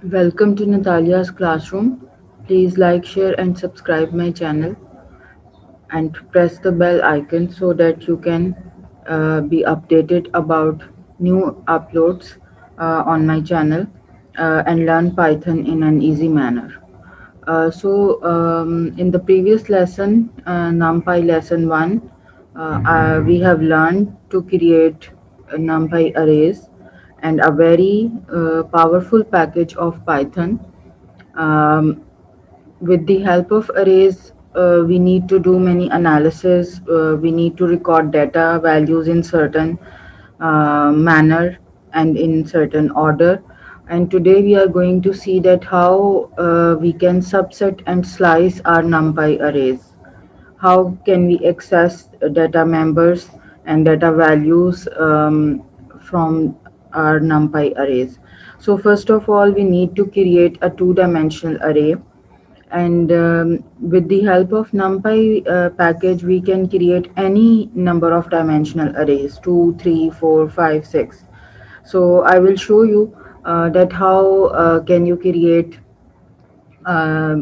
Welcome to Natalia's classroom. Please like, share, and subscribe my channel and press the bell icon so that you can be updated about new uploads on my channel and learn Python in an easy manner. In the previous lesson, NumPy lesson 1, we have learned to create NumPy arrays and a very powerful package of Python. Um, with the help of arrays, we need to do many analysis. We need to record data values in certain manner and in certain order. And today we are going to see that how we can subset and slice our NumPy arrays. How can we access data members and data values from our NumPy arrays? So first of all, we need to create a two-dimensional array, and with the help of NumPy package we can create any number of dimensional arrays: 2, 3, 4, 5, 6. So I will show you that how can you create uh,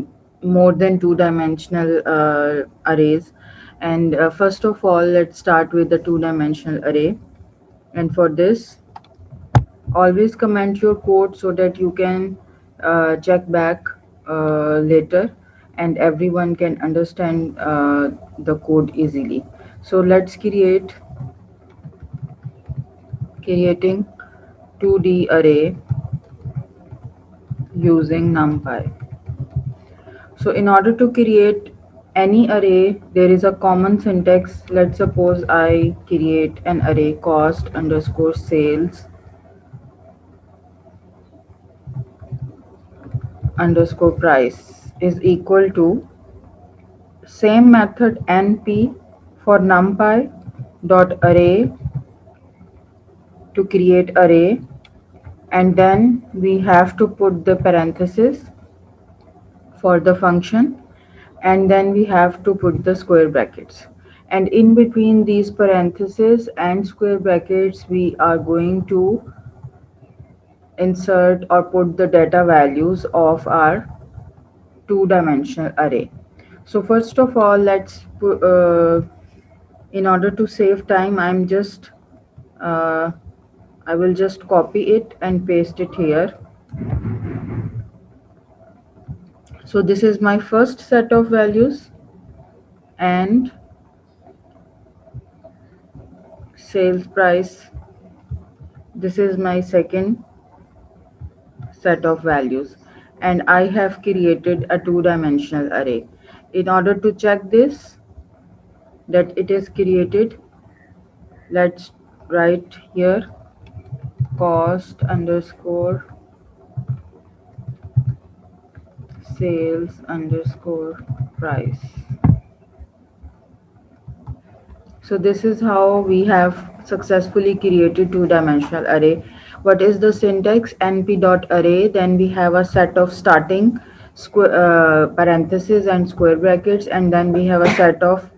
more than two-dimensional arrays. And first of all, let's start with the two-dimensional array. And for this, always comment your code so that you can check back later and everyone can understand the code easily. So let's creating 2D array using NumPy. So in order to create any array, there is a common syntax. Let's suppose I create an array cost underscore sales underscore price is equal to same method np for numpy dot array to create array, and then we have to put the parenthesis for the function, and then we have to put the square brackets, and in between these parentheses and square brackets we are going to insert or put the data values of our two-dimensional array. So first of all, let's put, in order to save time, uh, I will just copy it and paste it here. So this is my first set of values, and sales price, this is my second set of values, and I have created a two-dimensional array. In order to check this that it is created, let's write here cost underscore sales underscore price. So this is how we have successfully created two-dimensional array. What is the syntax? np.array, then we have a set of starting square parentheses and square brackets, and then we have a set of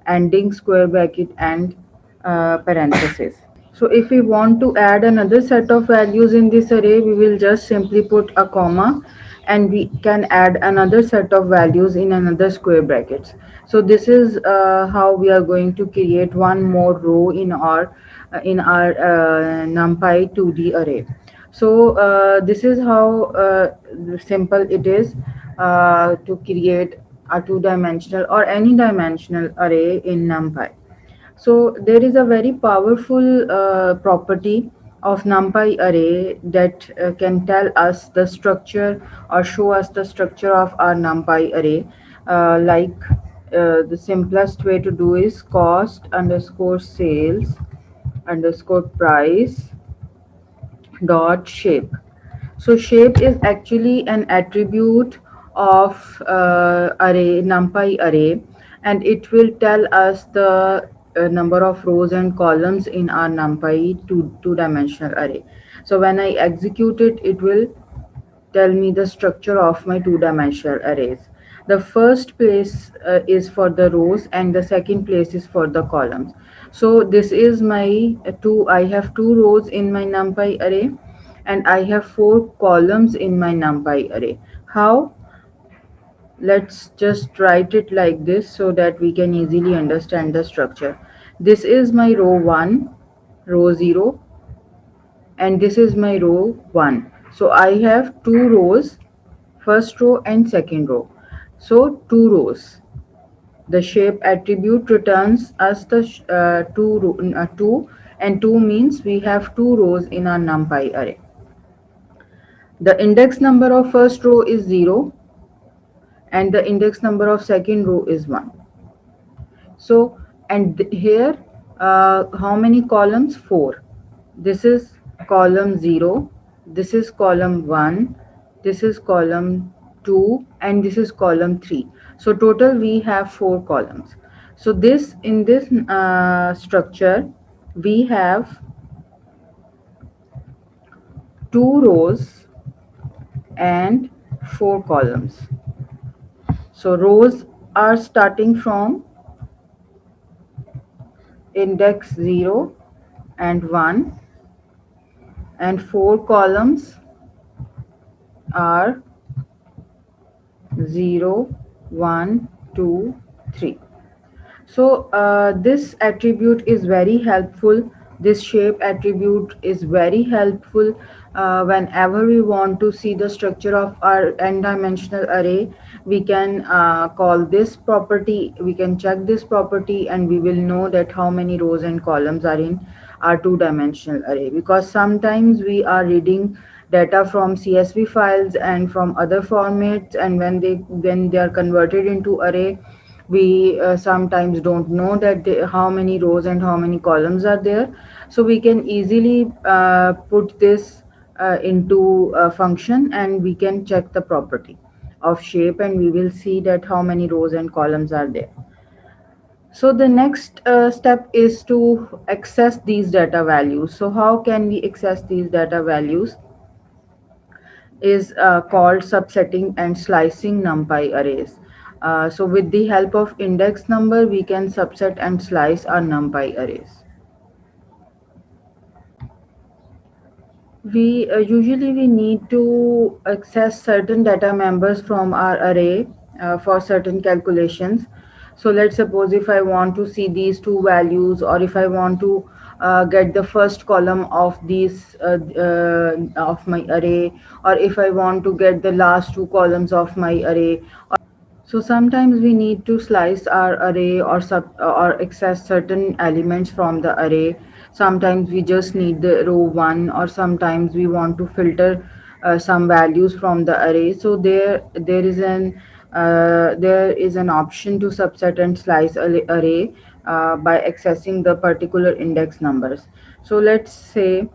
ending square bracket and parentheses. So if we want to add another set of values in this array, we will just simply put a comma, and we can add another set of values in another square brackets. So this is how we are going to create one more row in our NumPy 2D array. So this is how simple it is to create a two-dimensional or any dimensional array in NumPy. So there is a very powerful property of NumPy array that can tell us the structure or show us the structure of our NumPy array. The simplest way to do is cost underscore sales underscore price dot shape. So shape is actually an attribute of array NumPy array, and it will tell us the number of rows and columns in our NumPy two-dimensional array. So when I execute it, it will tell me the structure of my two-dimensional arrays. The first place is for the rows and the second place is for the columns. So this is my I have two rows in my NumPy array, and I have 4 columns in my NumPy array. How? Let's just write it like this so that we can easily understand the structure. This is my row 1, row 0, and this is my row 1. So I have 2 rows, first row and second row. So 2 rows. The shape attribute returns us the 2, and 2 means we have 2 rows in our NumPy array. The index number of first row is 0 and the index number of second row is 1. So, and here how many columns? 4. This is column 0, this is column 1, this is column 2, and this is column 3. So total we have 4 columns. So this, in this structure we have 2 rows and 4 columns. So rows are starting from index 0 and 1, and 4 columns are 0, 1, 2, 3. So this attribute is very helpful. This shape attribute is very helpful whenever we want to see the structure of our n-dimensional array. We can call this property, we can check this property, and we will know that how many rows and columns are in our two-dimensional array. Because sometimes we are reading data from CSV files and from other formats, and when they are converted into array, we sometimes don't know that how many rows and how many columns are there. So we can easily put this into a function, and we can check the property of shape, and we will see that how many rows and columns are there. So the next step is to access these data values. So how can we access these data values? Is called subsetting and slicing NumPy arrays. So with the help of index number, we can subset and slice our NumPy arrays. We usually we need to access certain data members from our array for certain calculations. So let's suppose if I want to see these two values, or if I want to get the first column of these of my array, or if I want to get the last two columns of my array. So sometimes we need to slice our array or access certain elements from the array. Sometimes we just need the row 1, or sometimes we want to filter some values from the array. So there is an option to subset and slice array by accessing the particular index numbers. So let's say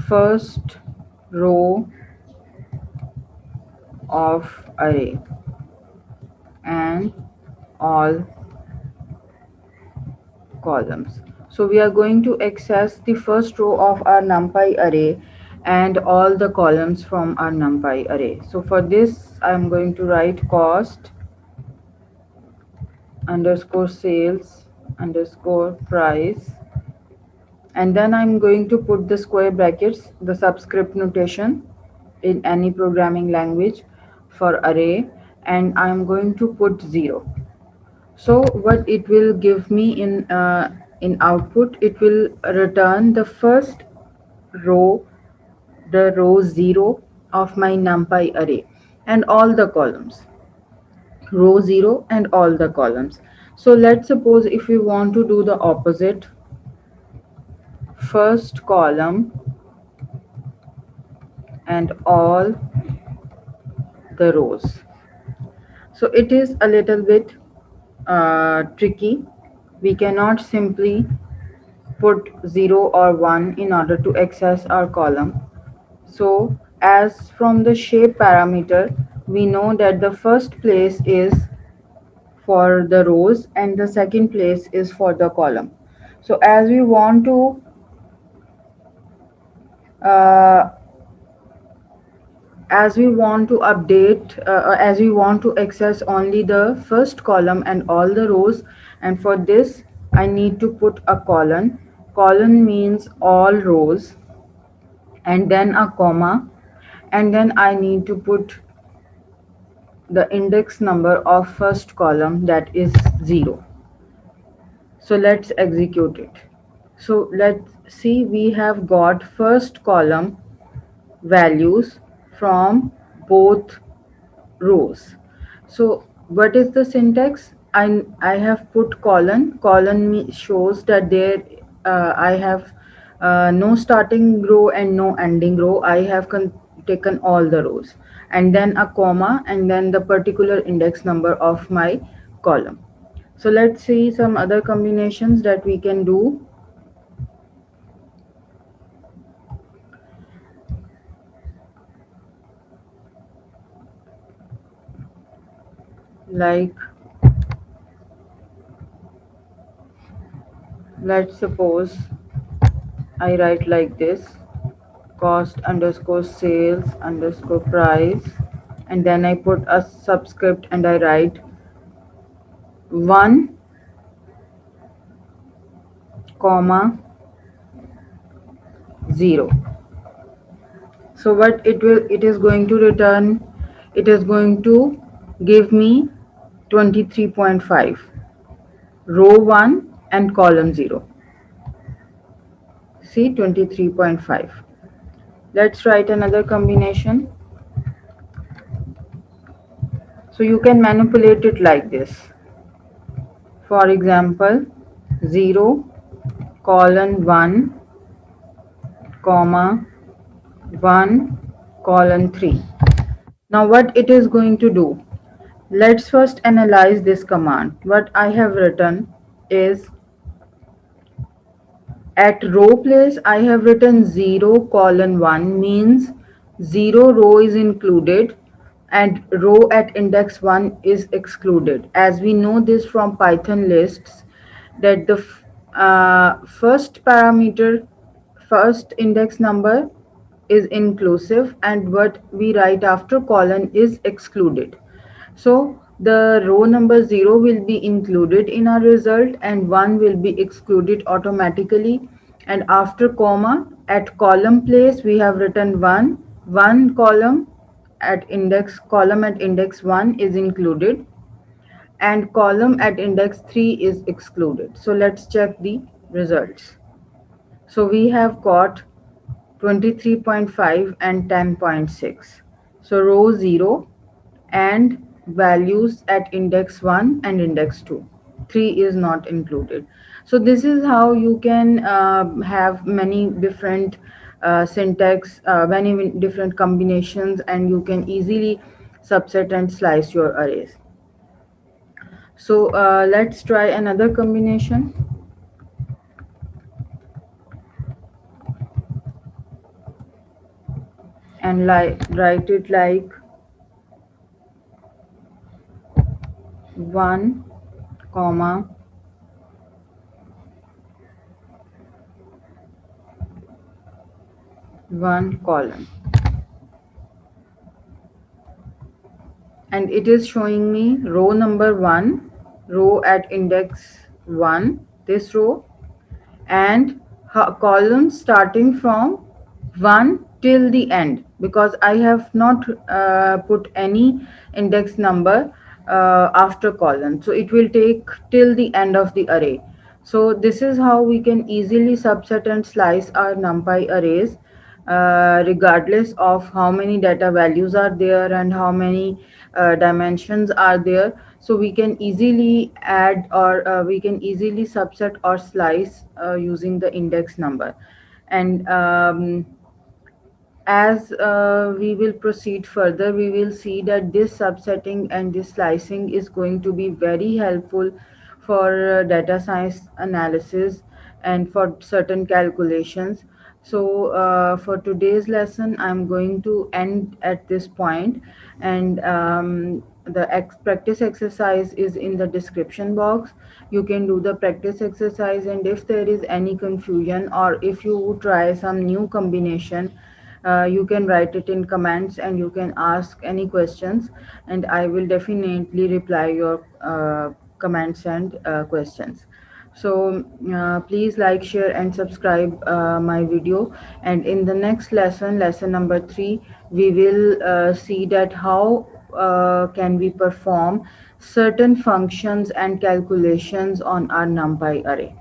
first row of array and all columns. So we are going to access the first row of our NumPy array and all the columns from our NumPy array. So for this I am going to write cost underscore sales underscore price, and then I'm going to put the square brackets, the subscript notation in any programming language for array, and I'm going to put 0. So what it will give me in output, it will return the first row, the row 0 of my NumPy array, and all the columns, row 0 and all the columns. So let's suppose if we want to do the opposite, first column and all the rows. So it is a little bit tricky. We cannot simply put 0 or 1 in order to access our column. So as from the shape parameter, we know that the first place is for the rows and the second place is for the column. So uh, as we want to update, as we want to access only the first column and all the rows, and for this I need to put a colon. colon means all rows, and then a comma, and then I need to put the index number of first column, that is 0. So let's execute it. So let's see, we have got first column values from both rows. So what is the syntax? I have put colon. Colon shows that there I have no starting row and no ending row. I have taken all the rows, and then a comma, and then the particular index number of my column. So let's see some other combinations that we can do. Like, let's suppose I write like this: cost underscore sales underscore price, and then I put a subscript and I write 1 comma 0. So what it is going to return, it is going to give me 23.5, row 1 and column 0. See, 23.5. Let's write another combination. So you can manipulate it like this. For example, 0 colon 1 comma 1 colon 3. Now what it is going to do? Let's first analyze this command. What I have written is, at row place I have written 0 colon 1 means 0 row is included and row at index 1 is excluded. As we know this from Python lists, that the first parameter, first index number, is inclusive, and what we write after colon is excluded. So the row number 0 will be included in our result and 1 will be excluded automatically. And after comma, at column place we have written 1 column at index 1 is included, and column at index 3 is excluded. So let's check the results. So we have got 23.5 and 10.6. So row 0 and values at index 1 and index 2. 3 is not included. So this is how you can have many different syntax, many different combinations, and you can easily subset and slice your arrays. So let's try another combination. And write it like 1 comma 1 column, and it is showing me row number 1, row at index 1, this row, and column starting from 1 till the end, because I have not put any index number after column, so it will take till the end of the array. So this is how we can easily subset and slice our NumPy arrays, regardless of how many data values are there and how many dimensions are there. So we can easily add, or we can easily subset or slice using the index number. And as we will proceed further, we will see that this subsetting and this slicing is going to be very helpful for data science analysis and for certain calculations. So for today's lesson, I'm going to end at this point, and the practice exercise is in the description box. You can do the practice exercise, and if there is any confusion or if you try some new combination, you can write it in comments and you can ask any questions, and I will definitely reply your comments and questions. So please like, share and subscribe my video, and in the next lesson, lesson number 3, we will see that how can we perform certain functions and calculations on our numpy array.